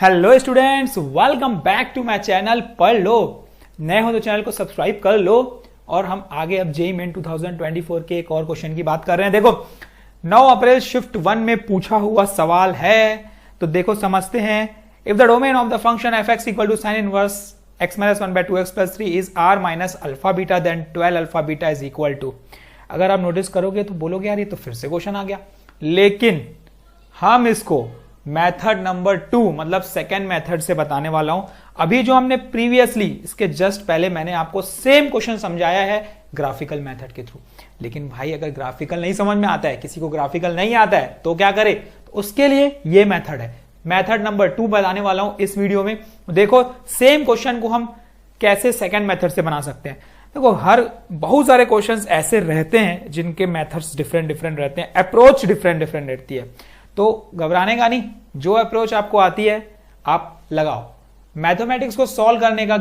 Hello students, welcome back to my channel पढ़ लो। नए हो तो चैनल को सब्सक्राइब कर लो। और हम आगे अब जेईई मेन 2024 के एक और क्वेश्चन की बात कर रहे हैं। देखो 9 अप्रैल शिफ्ट 1 में पूछा हुआ सवाल है, तो देखो समझते हैं। If the domain of the function F X equal to sine inverse x minus 1/2x+3 is r minus alpha beta then 12 alpha beta is equal to. अगर आप नोटिस करोगे तो बोलोगे यार ये तो फिर से क्वेश्चन आ गया, लेकिन हम इसको मेथड नंबर 2 मतलब सेकेंड मेथड से बताने वाला हूं। अभी जो हमने प्रीवियसली इसके जस्ट पहले मैंने आपको सेम क्वेश्चन समझाया है ग्राफिकल मेथड के थ्रू। लेकिन भाई अगर ग्राफिकल नहीं समझ में आता है, किसी को ग्राफिकल नहीं आता है, तो क्या करे? तो उसके लिए ये मेथड है, मेथड नंबर 2 बताने वाला हूं इस वीडियो में। देखो सेम क्वेश्चन को हम कैसे सेकेंड मेथड से बना सकते हैं। देखो बहुत सारे क्वेश्चंस ऐसे रहते हैं जिनके मेथड्स डिफरेंट रहते हैं, अप्रोच डिफरेंट रहती है। तो घबराने का नहीं, जो अप्रोच आपको आती है आप लगाओ। मैथमेटिक्स को सॉल्व करने का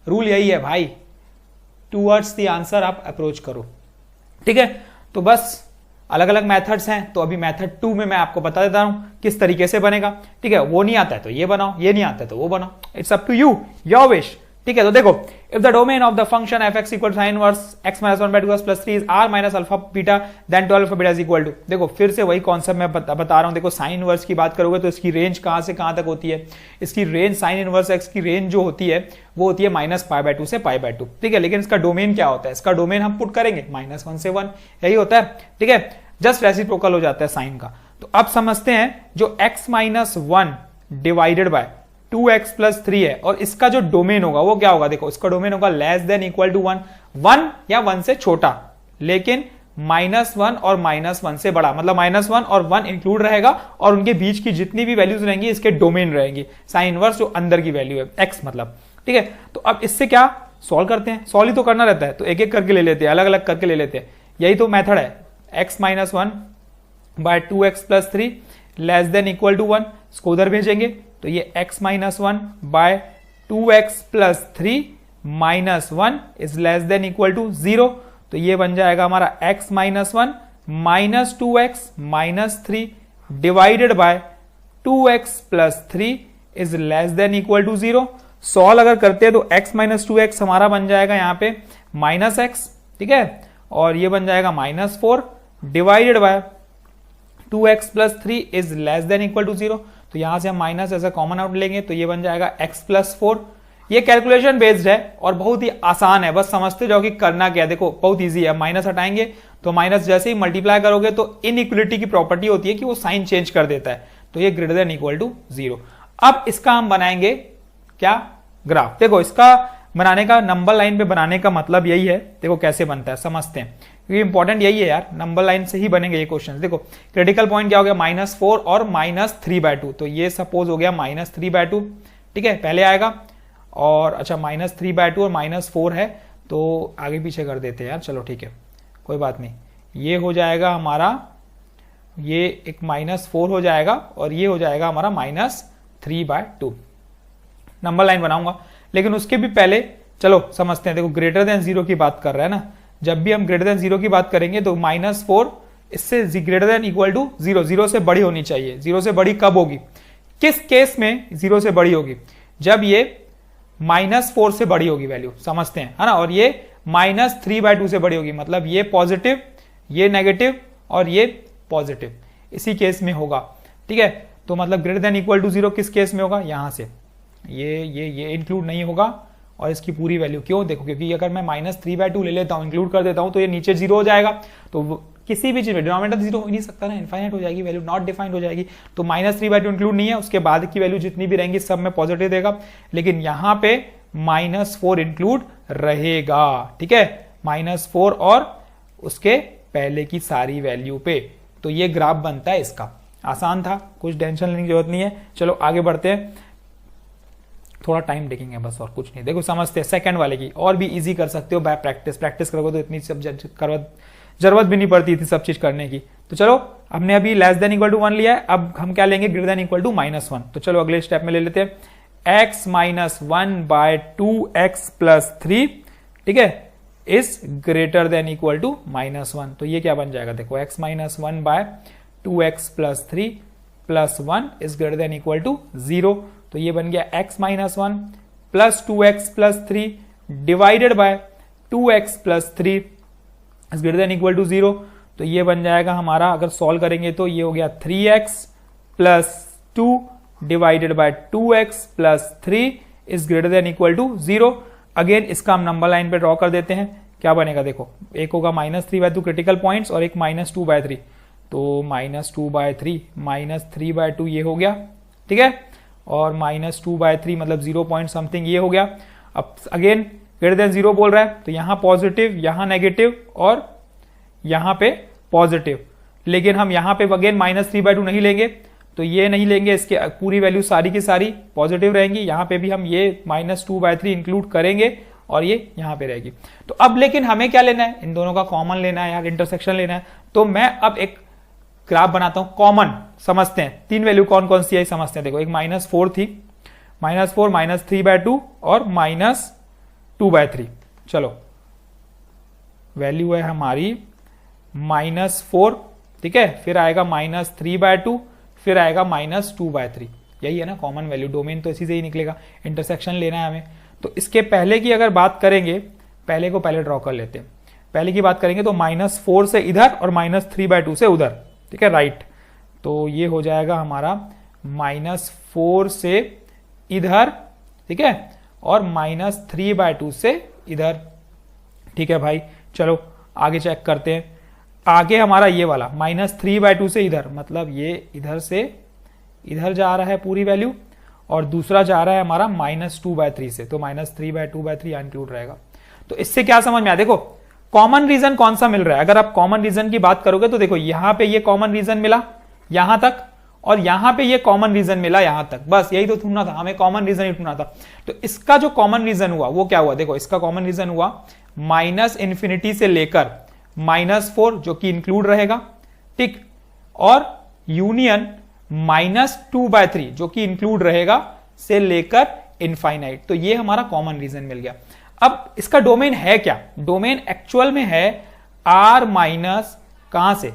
रूल यही है भाई, टूवर्ड्स द आंसर आप अप्रोच करो। ठीक है, तो बस अलग अलग मेथड्स हैं, तो अभी मेथड 2 में मैं आपको बता देता हूं किस तरीके से बनेगा। ठीक है, वो नहीं आता है तो ये बनाओ, ये नहीं आता है तो वो बनाओ, it's up to you, your wish. ठीक है, तो देखो if the domain of the function F X equal sine inverse x minus 1/2x+3 is r minus alpha beta then 12 alpha beta is equal to. देखो फिर से वही concept मैं बता रहा हूं। देखो साइन इनवर्स की बात करोगे तो इसकी रेंज कहां से कहां तक होती है? इसकी रेंज साइन इनवर्स x की रेंज जो होती है वो होती है -π/2 से π/2। ठीक है, लेकिन इसका डोमेन क्या होता है? इसका डोमेन हम पुट करेंगे -1 से 1, यही होता है। ठीक है, जस्ट रेसिप्रोकल हो जाता है साइन का। तो अब समझते हैं जो x minus 1 divided by 2x+3 है और इसका जो डोमेन होगा वो क्या होगा? देखो इसका डोमेन होगा लेस देन इक्वल टू 1 या 1 से छोटा, लेकिन -1 और -1 से बड़ा, मतलब -1 और 1 इंक्लूड रहेगा और उनके बीच की जितनी भी वैल्यूज रहेंगी इसके डोमेन रहेंगी। साइन इनवर्स जो अंदर की वैल्यू है x मतलब। ठीक है, तो अब इससे क्या सॉल्व करते हैं? सॉल्व ही तो करना रहता है, तो एक एक करके ले लेते हैं, अलग अलग करके ले लेते हैं। यही तो मेथड है, x minus 1/2x+3 less than equal to 1, इसको उधर भेजेंगे तो ये x minus 1/2x+3 minus 1 is less than equal to 0। तो ये बन जाएगा हमारा x minus 1 minus 2x minus 3 divided by 2x+3 is less than equal to 0। Solve अगर करते हैं तो x माइनस 2x हमारा बन जाएगा यहाँ पे -x। ठीक है, और ये बन जाएगा -4 divided by 2x+3 is less than equal to 0। तो यहां से हम माइनस ऐसा कॉमन आउट लेंगे तो ये बन जाएगा x+4। ये कैलकुलेशन बेस्ड है और बहुत ही आसान है, बस समझते जाओ कि करना क्या है। देखो बहुत इजी है, माइनस हटाएंगे तो माइनस जैसे ही मल्टीप्लाई करोगे तो इनइक्वलिटी की प्रॉपर्टी होती है कि वो साइन चेंज कर देता है, तो ये ग्रेटर देन इक्वल टू 0। अब इसका हम बनाएंगे क्या? ग्राफ। देखो इसका बनाने का, नंबर लाइन पे बनाने का मतलब यही है। देखो कैसे बनता है समझते हैं, क्योंकि इंपॉर्टेंट यही है यार, नंबर लाइन से ही बनेंगे ये क्वेश्चन। देखो क्रिटिकल पॉइंट क्या हो गया? -4 और -3/2। तो ये सपोज हो गया -3/2। ठीक है, पहले आएगा और अच्छा -3/2 और -4 है तो आगे पीछे कर देते हैं यार, चलो ठीक है कोई बात नहीं। ये हो जाएगा हमारा, ये एक -4 हो जाएगा और ये हो जाएगा हमारा -3/2। नंबर लाइन बनाऊंगा, लेकिन उसके भी पहले चलो समझते हैं। देखो ग्रेटर देन 0 की बात कर रहे हैं ना, जब भी हम ग्रेटर देन 0 की बात करेंगे तो -4 इससे ग्रेटर देन इक्वल टू 0, 0 से बड़ी होनी चाहिए। 0 से बड़ी कब होगी? किस केस में 0 से बड़ी होगी? जब ये -4 से बड़ी होगी वैल्यू, समझते हैं है ना, और ये -3/2 से बड़ी होगी, मतलब ये पॉजिटिव, ये नेगेटिव और ये पॉजिटिव, इसी केस में होगा। ठीक है, तो मतलब ग्रेटर देन इक्वल टू 0 किस केस में होगा? यहां से ये इंक्लूड नहीं होगा और इसकी पूरी वैल्यू। क्यों? देखो क्योंकि अगर मैं -3/2 ले लेता हूं, इंक्लूड कर देता हूं, तो ये नीचे 0 हो जाएगा। तो किसी भी चीज में डिनोमिनेटर 0 हो ही नहीं सकता ना, इनफाइनाइट हो जाएगी वैल्यू, नॉट डिफाइंड हो जाएगी। तो -3/2 इंक्लूड नहीं है, उसके बाद की वैल्यू जितनी भी रहेंगी सब में पॉजिटिव देगा, लेकिन यहां पे -4 इंक्लूड रहेगा। ठीक है, -4 और उसके पहले की सारी वैल्यू पे। तो ये ग्राफ बनता है इसका। आसान था, कुछ टेंशन लेने की जरूरत नहीं है। चलो आगे बढ़ते हैं, थोड़ा टाइम टेकिंग है बस और कुछ नहीं। देखो समझते हैं सेकंड वाले की, और भी इजी कर सकते हो बाय प्रैक्टिस करोगे तो इतनी सब जरूरत भी नहीं पड़ती थी सब चीज करने की। तो चलो हमने अभी लेस देन इक्वल टू 1 लिया है, अब हम क्या लेंगे? Greater than equal to -1। तो चलो अगले स्टेप में ले लेते हैं x माइनस 1/2x+3। ठीक है, is greater than equal to -1। तो ये क्या बन जाएगा? देखो x minus 1/2x+3 +1 is greater than equal to 0। तो ये बन गया x minus 1 plus 2x plus 3 divided by 2x plus 3 is greater than equal to 0। तो ये बन जाएगा हमारा, अगर सॉल्व करेंगे तो ये हो गया 3x plus 2 divided by 2x plus 3 is greater than equal to 0। Again इसका हम नंबर लाइन पे ड्रॉ कर देते हैं। क्या बनेगा देखो, एक होगा -3/2 क्रिटिकल पॉइंट्स और एक -2/3, तो -2/3 -3/2 ये हो गया, ठीक है, और -2/3 मतलब 0 पॉइंट समथिंग ये हो गया। अब अगेन ग्रेटर देन 0 बोल रहा है, तो यहां पॉजिटिव, यहां नेगेटिव और यहां पे पॉजिटिव, लेकिन हम यहां पे अगेन -3/2 नहीं लेंगे, तो ये नहीं लेंगे, इसके पूरी वैल्यू सारी की सारी पॉजिटिव रहेंगी। यहां पे भी हम ये -2/3 इंक्लूड करेंगे और ये यहां पे रहेगी। तो अब लेकिन हमें क्या लेना है, इन दोनों का कॉमन लेना है यार, इंटरसेक्शन लेना है। तो मैं अब एक ग्राफ बनाता हूं, कॉमन समझते हैं, तीन वैल्यू कौन कौन सी है समझते हैं। देखो एक -4 थी, -4 -3/2 और -2/3। चलो वैल्यू है हमारी -4, ठीक है, फिर आएगा -3/2, फिर आएगा -2/3। यही है ना कॉमन वैल्यू, डोमेन तो इसी से ही निकलेगा, इंटरसेक्शन लेना है हमें। तो इसके पहले की अगर बात करेंगे, पहले को पहले ड्रॉ कर लेते हैं। पहले की बात करेंगे तो -4 से इधर और -3/2 से उधर, ठीक है, राइट। तो ये हो जाएगा हमारा -4 से इधर, ठीक है, और -3/2 से इधर, ठीक है भाई। चलो आगे चेक करते हैं। आगे हमारा ये वाला -3/2 से इधर, मतलब ये इधर से इधर जा रहा है पूरी वैल्यू, और दूसरा जा रहा है हमारा -2/3 से, तो -3/2/3 इंक्लूड रहेगा। तो इससे क्या समझ में आया, देखो कॉमन रीजन कौन सा मिल रहा है। अगर आप कॉमन रीजन की बात करोगे तो देखो यहां पे ये कॉमन रीजन मिला यहां तक, और यहां पे ये कॉमन रीजन मिला यहां तक, बस यही तो ढूंढना था हमें, कॉमन रीजन ही ढूंढना था। तो इसका जो कॉमन रीजन हुआ वो क्या हुआ, देखो इसका कॉमन रीजन हुआ -∞ से लेकर -4 जो कि इंक्लूड रहेगा, ठीक, और यूनियन -2/3 जो कि इंक्लूड रहेगा से लेकर इनफाइनाइट। तो ये हमारा कॉमन रीजन मिल गया। अब इसका डोमेन है क्या, डोमेन एक्चुअल में है R माइनस कहां से,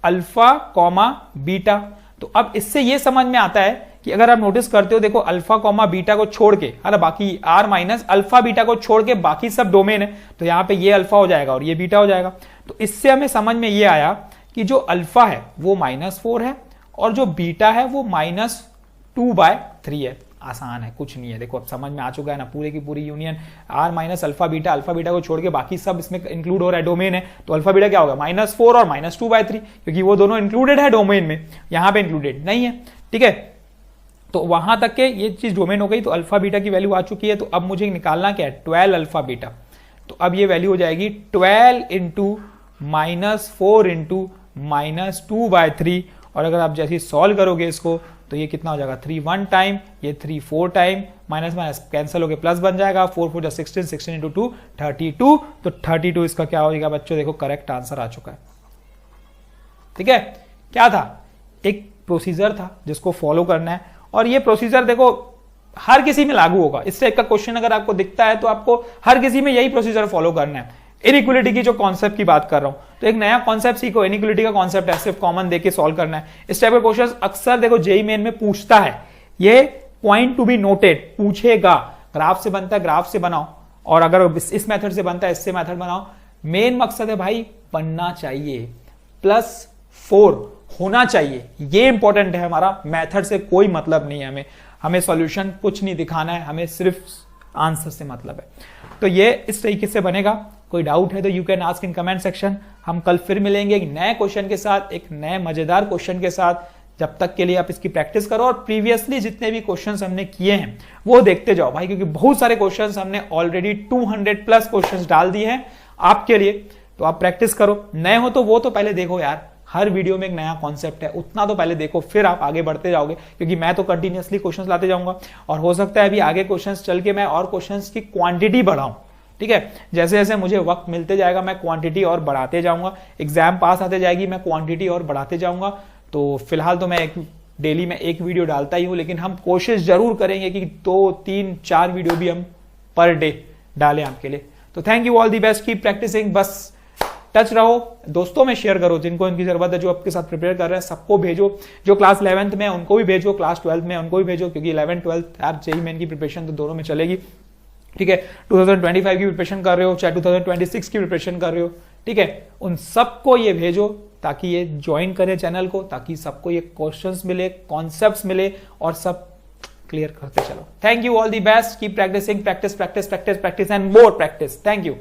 अल्फा कॉमा बीटा। तो अब इससे ये समझ में आता है कि अगर आप नोटिस करते हो, देखो अल्फा कॉमा बीटा को छोड़ के, है ना, बाकी R माइनस अल्फा बीटा को छोड़ के बाकी सब डोमेन है, तो यहां पे ये अल्फा हो जाएगा और ये बीटा हो जाएगा। तो इससे हमें समझ में ये आया कि जो अल्फा है वो -4 है और जो बीटा है वो -2/3 है। आसान है, कुछ नहीं है, देखो अब समझ में आ चुका है ना, पूरे की पूरी union R minus alpha beta को छोड़ के बाकी सब इसमें इंक्लूड हो रहा है, डोमेन है। तो अल्फा बीटा क्या होगा, -4 और -2/3, क्योंकि वो दोनों इंक्लूडेड है डोमेन में, यहां पे इंक्लूडेड नहीं है, ठीक है। तो वहां तक के ये चीज डोमेन हो गई। तो अल्फा बीटा की वैल्यू आ चुकी है। तो अब मुझे निकालना क्या है, 12 अल्फा बीटा। तो अब ये वैल्यू हो जाएगी 12 इंटू -4 इंटू -2/3, और अगर आप जैसे सॉल्व करोगे इसको तो ये कितना हो जाएगा, 3 1 टाइम, ये 3 4 टाइम, माइनस माइनस कैंसिल होकर प्लस बन जाएगा, 4 4 16, 16 इंटू 2 32। तो 32 इसका क्या हो जाएगा बच्चों, देखो करेक्ट आंसर आ चुका है, ठीक है। क्या था, एक प्रोसीजर था जिसको फॉलो करना है, और ये प्रोसीजर देखो हर किसी में लागू होगा। इस टाइप का क्वेश्चन अगर आपको दिखता है तो आपको हर किसी में यही प्रोसीजर फॉलो करना है। इनइक्वालिटी की जो कॉन्सेप्ट की बात कर रहा हूं, तो एक नया कॉन्सेप्ट सीखो, इनइक्वालिटी का कॉन्सेप्ट है, सिर्फ कॉमन देके सॉल्व करना है। इस टाइप के क्वेश्चन अक्सर देखो जेईई मेन में पूछता है, ये पॉइंट टू बी नोटेड, पूछेगा। ग्राफ से बनता है ग्राफ से बनाओ, और अगर इस मेथड से बनता है इससे मेथड बनाओ। मेन मकसद है भाई बनना चाहिए, +4 होना चाहिए, ये इंपॉर्टेंट है। हमारा मेथड से कोई मतलब नहीं है, हमें सॉल्यूशन कुछ नहीं दिखाना है, हमें सिर्फ आंसर से मतलब है। तो ये इस तरीके से बनेगा। कोई डाउट है तो you can ask in comment section. हम कल फिर मिलेंगे एक नए क्वेश्चन के साथ, एक नए मजेदार क्वेश्चन के साथ। जब तक के लिए आप इसकी प्रैक्टिस करो, और प्रीवियसली जितने भी क्वेश्चंस हमने किए हैं वो देखते जाओ भाई, क्योंकि बहुत सारे क्वेश्चंस हमने ऑलरेडी 200+ क्वेश्चंस डाल दिए हैं आपके लिए। तो आप प्रैक्टिस करो, नए हो तो वो तो पहले देखो यार, हर वीडियो में एक नया कॉन्सेप्ट है, उतना तो पहले देखो, फिर आप आगे बढ़ते जाओगे, क्योंकि मैं तो कंटिन्यूअसली क्वेश्चंस लाते जाऊंगा, और हो सकता है अभी आगे क्वेश्चंस चल के मैं और क्वेश्चंस की क्वांटिटी बढ़ाऊं, ठीक है। जैसे जैसे मुझे वक्त मिलते जाएगा मैं क्वांटिटी और बढ़ाते जाऊंगा, एग्जाम पास आते जाएगी मैं क्वांटिटी और बढ़ाते जाऊंगा। तो फिलहाल तो मैं डेली में एक वीडियो डालता ही हूं, लेकिन हम कोशिश जरूर करेंगे कि 2 3 4 वीडियो भी हम पर डे डालें आपके लिए। तो thank you, all the best, keep practising. बस टच रहो, दोस्तों में शेयर करो जिनको इनकी जरूरत है, जो आपके साथ प्रिपेयर कर रहे हैं सबको भेजो, जो क्लास 11th में उनको भी भेजो, क्लास 12th में उनको भी भेजो, क्योंकि 11th 12th यार जेईई मेन की प्रिपरेशन तो दोनों में चलेगी, ठीक है। 2025 की प्रिपरेशन कर रहे हो चाहे 2026 की प्रिपरेशन कर रहे हो, ठीक है, उन सबको ये भेजो ताकि ये ज्वाइन करें चैनल को, ताकि सबको ये क्वेश्चंस मिले, कॉन्सेप्ट्स मिले और सब क्लियर करते चलो। Thank you, all the best, keep practising, practice practice practice practice and more practice. Thank you.